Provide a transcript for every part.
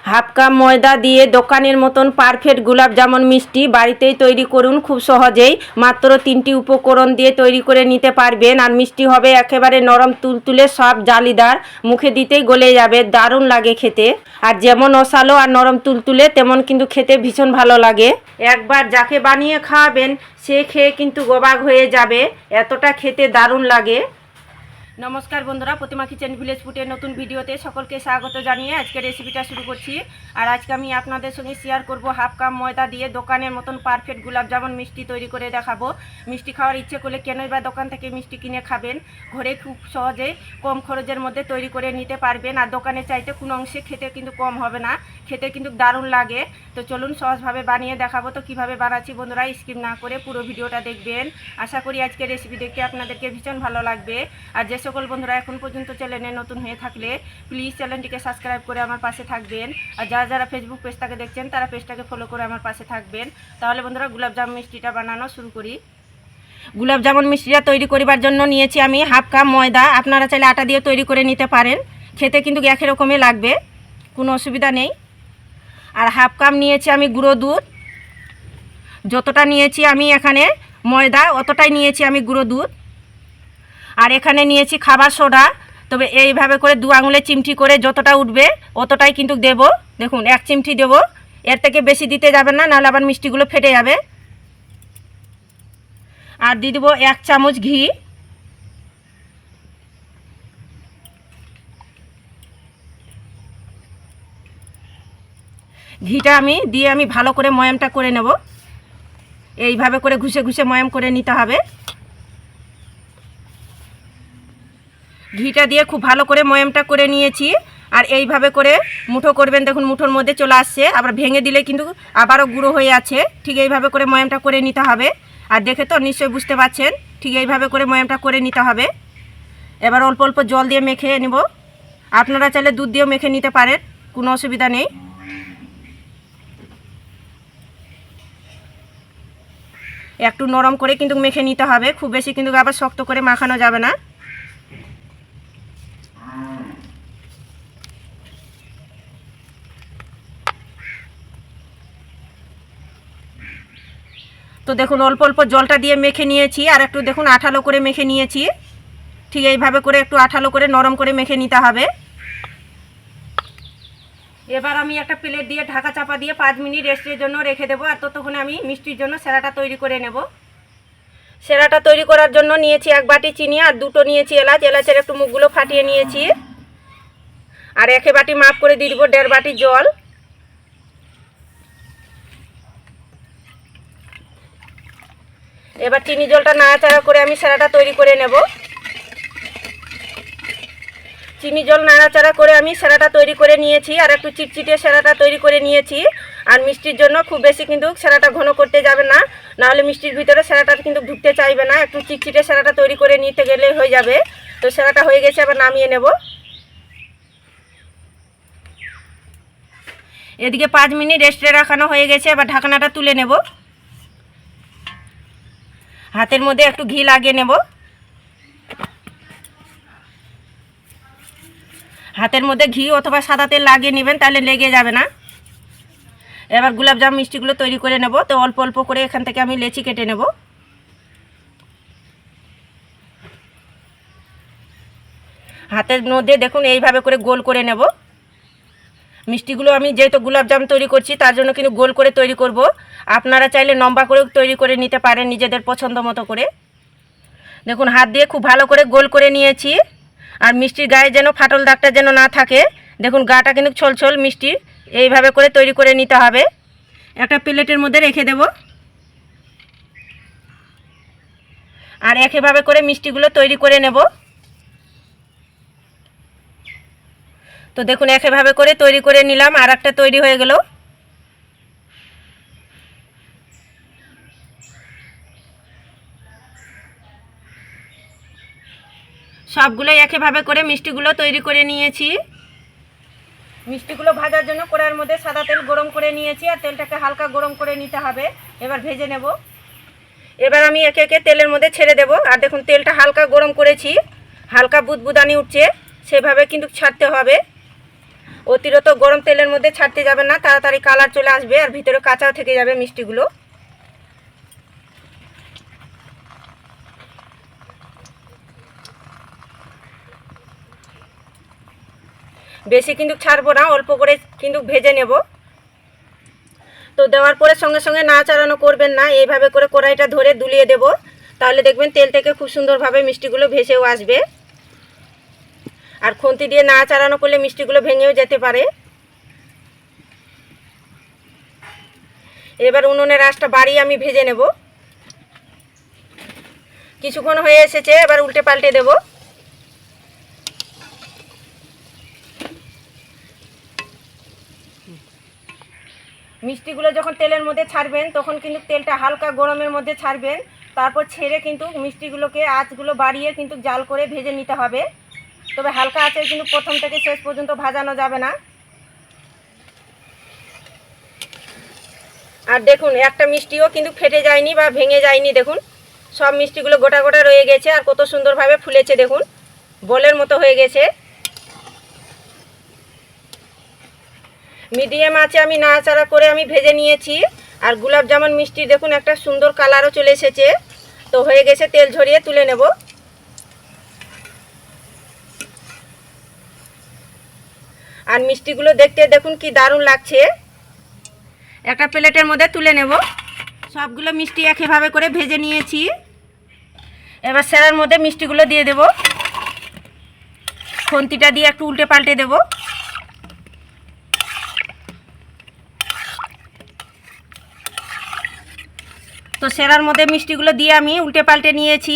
Half cup ময়দা দিয়ে দোকানের মতন পারফেক্ট গোলাপ জামুন মিষ্টি বাড়িতেই তৈরি করুন খুব সহজেই। মাত্র 3টি উপকরণ দিয়ে তৈরি করে নিতে পারবেন। আর মিষ্টি হবে একেবারে নরম তুলতুলে, সব জালিদার, মুখে দিতেই গলে যাবে, দারুণ লাগে খেতে। আর যেমন রসালো আর নরম তুলতুলে তেমন কিন্তু খেতে ভীষণ ভালো লাগে। একবার যাকে বানিয়ে খাওয়াবেন সে খেয়ে কিন্তু অবাক হয়ে যাবে, এতটা খেতে দারুণ লাগে। নমস্কার বন্ধুরা, প্রতিমা কিচেন ভিলেজ ফুডের নতুন ভিডিওতে সকলকে স্বাগত জানিয়ে আজকে রেসিপিটা শুরু করছি। আর আজকে আমি আপনাদের সঙ্গে শেয়ার করব হাফ কাপ ময়দা দিয়ে দোকানের মতন পারফেক্ট গোলাপ জামুন মিষ্টি তৈরি করে দেখাবো। মিষ্টি খাওয়ার ইচ্ছে করলে কেনই বা দোকান থেকে মিষ্টি কিনে খাবেন, ঘরে খুব সহজে কম খরচের মধ্যে তৈরি করে নিতে পারবেন। আর দোকানে চাইতে কোনো অংশে খেতে কিন্তু কম হবে না, খেতে কিন্তু দারুণ লাগে। তো চলুন সহজভাবে বানিয়ে দেখাবো। তো কীভাবে বানাচ্ছি বন্ধুরা স্কিপ না করে পুরো ভিডিওটা দেখবেন। আশা করি আজকে রেসিপি দেখতে আপনাদেরকে ভীষণ ভালো লাগবে। আর যে সকল বন্ধুরা এখন পর্যন্ত চ্যানেলে নতুন হয়ে থাকলে প্লিজ চ্যানেলটিকে সাবস্ক্রাইব করে আমার পাশে থাকবেন। আর যারা যারা ফেসবুক পেজটাকে দেখছেন তারা পেজটাকে ফলো করে আমার পাশে থাকবেন। তাহলে বন্ধুরা গোলাপ জামুন মিষ্টিটা বানানো শুরু করি। গোলাপ জামুন মিষ্টিটা তৈরি করিবার জন্য নিয়েছি আমি হাফ কাপ ময়দা। আপনারা চাইলে আটা দিয়ে তৈরি করে নিতে পারেন, খেতে কিন্তু একই রকমই লাগবে, কোনো অসুবিধা নেই। আর হাফ কাপ নিয়েছি আমি গুঁড়ো দুধ। যতটা নিয়েছি আমি এখানে ময়দা অতটাই নিয়েছি আমি গুঁড়ো দুধ। আর এখানে নিয়েছি খাবার সোডা। তবে এইভাবে করে 2 আঙুলে চিমটি করে যতটা উঠবে অতটাই কিন্তু দেব। দেখুন 1 চিমটি দেব, এর থেকে বেশি দিতে যাবে না, নাহলে আবার মিষ্টিগুলো ফেটে যাবে। আর দিয়ে দেবো 1 চামচ ঘি। ঘিটা আমি ভালো করে ময়ামটা করে নেব। এইভাবে করে ঘুষে ঘুষে ময়াম করে নিতে হবে। ঘিটা দিয়ে খুব ভালো করে ময়ামটা করে নিয়েছি। আর এইভাবে করে মুঠো করবেন, দেখুন মুঠোর মধ্যে চলে আসছে। আবার ভেঙে দিলে কিন্তু আবারও গুঁড়ো হয়ে আছে। ঠিক এইভাবে করে ময়ামটা করে নিতে হবে। আর দেখে তো নিশ্চয়ই বুঝতে পারছেন, ঠিক এইভাবে করে ময়ামটা করে নিতে হবে। এবার অল্প অল্প জল দিয়ে মেখে নেব। আপনারা চাইলে দুধ দিয়েও মেখে নিতে পারেন, কোনো অসুবিধা নেই। একটু নরম করে কিন্তু মেখে নিতে হবে, খুব বেশি কিন্তু আবার শক্ত করে মাখানো যাবে না। তো দেখুন অল্প অল্প জলটা দিয়ে মেখে নিয়েছি। আর একটু দেখুন আঠালো করে মেখে নিয়েছি। ঠিক এইভাবে করে একটু আঠালো করে নরম করে মেখে নিতে হবে। এবার আমি একটা প্লেট দিয়ে ঢাকা চাপা দিয়ে 5 মিনিট রেস্টের জন্য রেখে দেবো। আর ততক্ষণে আমি মিষ্টির জন্য সেরাটা তৈরি করে নেব। সেরাটা তৈরি করার জন্য নিয়েছি 1 বাটি চিনি আর 2টো নিয়েছি এলাচ। এলাচের একটু মুখগুলো ফাটিয়ে নিয়েছি। আর 1 বাটি মাপ করে দিয়ে দেবো 1.5 বাটি জল। এবার চিনি জলটা নাড়াচাড়া করে আমি সেরাটা তৈরি করে নেব। চিনি জল নাড়াচাড়া করে আমি সেরাটা তৈরি করে নিয়েছি। আর একটু চিটচিটে সেরাটা তৈরি করে নিয়েছি। আর মিষ্টির জন্য খুব বেশি কিন্তু সেরাটা ঘন করতে যাবে না, নাহলে মিষ্টির ভিতরে সেরাটা কিন্তু ঢুকতে চাইবে না। একটু চিটচিটে সেরাটা তৈরি করে নিতে গেলে হয়ে যাবে। তো সেরাটা হয়ে গেছে, আবার নামিয়ে নেব। এদিকে 5 মিনিট রেস্টে রাখানো হয়ে গেছে। এবার ঢাকনাটা তুলে নেব। হাতের মধ্যে একটু ঘি লাগিয়ে নেব। হাতের মধ্যে ঘি অথবা সাদা তেল লাগিয়ে নেবেন, তাহলে লেগে যাবে না। এবার গোলাপ জাম মিষ্টিগুলো তৈরি করে নেব। তো অল্প অল্প করে এখান থেকে আমি লেচি কেটে নেব। হাতের মধ্যে দেখুন এইভাবে করে গোল করে নেব। মিষ্টিগুলো আমি যেহেতু গোলাপ জাম তৈরি করছি তার জন্য কিন্তু গোল করে তৈরি করব। আপনারা চাইলে লম্বা করেও তৈরি করে নিতে পারেন নিজেদের পছন্দ মতো করে। দেখুন হাত দিয়ে খুব ভালো করে গোল করে নিয়েছি। আর মিষ্টির গায়ে যেন ফাটল দাগটা যেন না থাকে। দেখুন গাটা কিন্তু ছলছল মিষ্টির, এইভাবে করে তৈরি করে নিতে হবে। একটা প্লেটের মধ্যে রেখে দেব। আর একইভাবে করে মিষ্টিগুলো তৈরি করে নেব। তো দেখুন একইভাবে করে তৈরি করে নিলাম, আর একটা তৈরি হয়ে গেল। সবগুলোই একইভাবে করে মিষ্টিগুলো তৈরি করে নিয়েছি। মিষ্টিগুলো ভাজার জন্য কড়াইয়ের মধ্যে সাদা তেল গরম করে নিয়েছি। আর তেলটাকে হালকা গরম করে নিতে হবে। এবার ভেজে নেব। এবার আমি একে একে তেলের মধ্যে ছেড়ে দেব। আর দেখুন তেলটা হালকা গরম করেছি, হালকা বুদবুদানি উঠছে, সেভাবে কিন্তু ছাড়তে হবে। অতিরিক্ত গরম তেলের মধ্যে ছাড়তে যাবে না, তাড়াতাড়ি কালার চলে আসবে আর ভিতরে কাঁচাও থেকে যাবে মিষ্টিগুলো। বেশি কিন্তু ছাড়বো না, অল্প করে কিন্তু ভেজে নেব। তো দেওয়ার পরে সঙ্গে সঙ্গে নাড়াচাড়ানো করবেন না, এইভাবে করে কড়াইটা ধরে দুলিয়ে দেব, তাহলে দেখবেন তেল থেকে খুব সুন্দরভাবে মিষ্টিগুলো ভেসেও আসবে। আর খুন্তি দিয়ে নাড়াচাড়ানো করলে মিষ্টিগুলো ভেঙেও যেতে পারে। এবার উনুনের আঁচটা বাড়িয়ে আমি ভেজে নেব। কিছুক্ষণ হয়ে এসেছে, এবার উল্টে পাল্টে দেব। মিষ্টিগুলো যখন তেলের মধ্যে ছাড়বেন তখন কিন্তু তেলটা হালকা গরমের মধ্যে ছাড়বেন, তারপর ছেড়ে কিন্তু মিষ্টিগুলোকে আঁচগুলো বাড়িয়ে কিন্তু জাল করে ভেজে নিতে হবে। তবে হালকা আঁচে কিন্তু প্রথম থেকে শেষ পর্যন্ত ভাজানো যাবে না। আর দেখুন একটা মিষ্টিও কিন্তু ফেটে যায়নি বা ভেঙে যায়নি, দেখুন সব মিষ্টিগুলো গোটা গোটা রয়ে গেছে আর কত সুন্দরভাবে ফুলেছে, দেখুন বলের মতো হয়ে গেছে। মিডিয়াম আঁচে আমি নাড়াচাড়া করে আমি ভেজে নিয়েছি। আর গোলাপ জামুন মিষ্টি দেখুন একটা সুন্দর কালারও চলে এসেছে। তো হয়ে গেছে, তেল ঝরিয়ে তুলে নেব। আর মিষ্টিগুলো দেখতে দেখুন কি দারুণ লাগছে। একটা প্লেটের মধ্যে তুলে নেব। সবগুলো মিষ্টি একইভাবে করে ভেজে নিয়েছি। এবার সেরার মধ্যে মিষ্টিগুলো দিয়ে দেব। খুন্তিটা দিয়ে একটু উল্টে পাল্টে দেব। তো সেরার মধ্যে মিষ্টিগুলো দিয়ে আমি উল্টে পাল্টে নিয়েছি।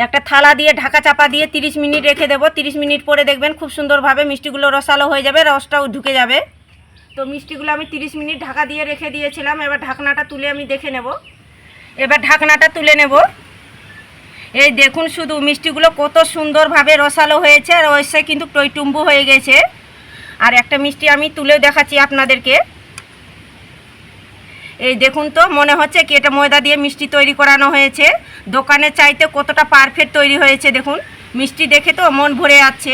একটা থালা দিয়ে ঢাকা চাপা দিয়ে 30 মিনিট রেখে দেব। 30 মিনিট পরে দেখবেন খুব সুন্দরভাবে মিষ্টিগুলো রসালো হয়ে যাবে, রসটাও ঢুকে যাবে। তো মিষ্টিগুলো আমি 30 মিনিট ঢাকা দিয়ে রেখে দিয়েছিলাম। এবার ঢাকনাটা তুলে আমি দেখে নেব। এবার ঢাকনাটা তুলে নেব। এই দেখুন শুধু মিষ্টিগুলো কত সুন্দরভাবে রসালো হয়েছে আর ওইসে কিন্তু টইটুম্বু হয়ে গেছে। আর একটা মিষ্টি আমি তুলেও দেখাচ্ছি আপনাদেরকে। এই দেখুন, তো মনে হচ্ছে কি এটা ময়দা দিয়ে মিষ্টি তৈরি করানো হয়েছে। দোকানের চাইতে কতটা পারফেক্ট তৈরি হয়েছে দেখুন, মিষ্টি দেখে তো মন ভরে যাচ্ছে।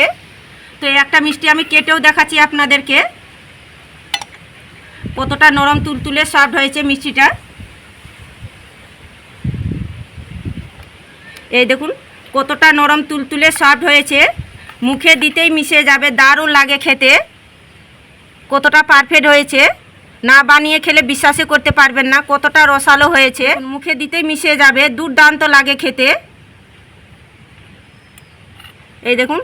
তো একটা মিষ্টি আমি কেটেও দেখাচ্ছি আপনাদেরকে, কতটা নরম তুলতুলে সফট হয়েছে মিষ্টিটা। এই দেখুন কতটা নরম তুলতুলে সফট হয়েছে, মুখে দিতেই মিশে যাবে, দারুণ লাগে খেতে। কতটা পারফেক্ট হয়েছে, না বানিয়ে খেলে বিশ্বাসই করতে পারবেন না কতটা রসালো হয়েছে। মুখে দিতেই মিশে যাবে, দুর্দান্ত লাগে খেতে। এই দেখুন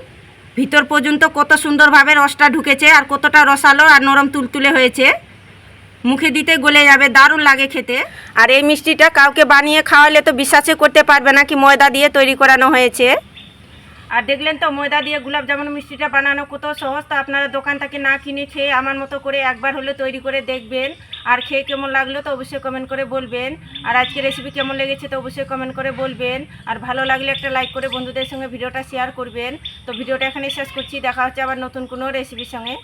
ভিতর পর্যন্ত কত সুন্দরভাবে রসটা ঢুকেছে আর কতটা রসালো আর নরম তুলতুলে হয়েছে, মুখে দিতে গলে যাবে, দারুণ লাগে খেতে। আর এই মিষ্টিটা কাউকে বানিয়ে খাওয়ালে তো বিশ্বাসই করতে পারবে না কি ময়দা দিয়ে তৈরি করানো হয়েছে। আর দেখলেন তো ময়দা দিয়ে গোলাপ জামুন মিষ্টিটা বানানো কত সহজ। তো আপনারা দোকান থেকে না কিনে খেয়ে আমার মতো করে একবার হলে তৈরি করে দেখবেন। আর খেয়ে কেমন লাগলো তো অবশ্যই কমেন্ট করে বলবেন। আর আজকে রেসিপি কেমন লেগেছে তো অবশ্যই কমেন্ট করে বলবেন। আর ভালো লাগলে একটা লাইক করে বন্ধুদের সঙ্গে ভিডিওটা শেয়ার করবেন। তো ভিডিওটা এখানে শেষ করছি, দেখা হচ্ছে আবার নতুন কোনো রেসিপির সঙ্গে।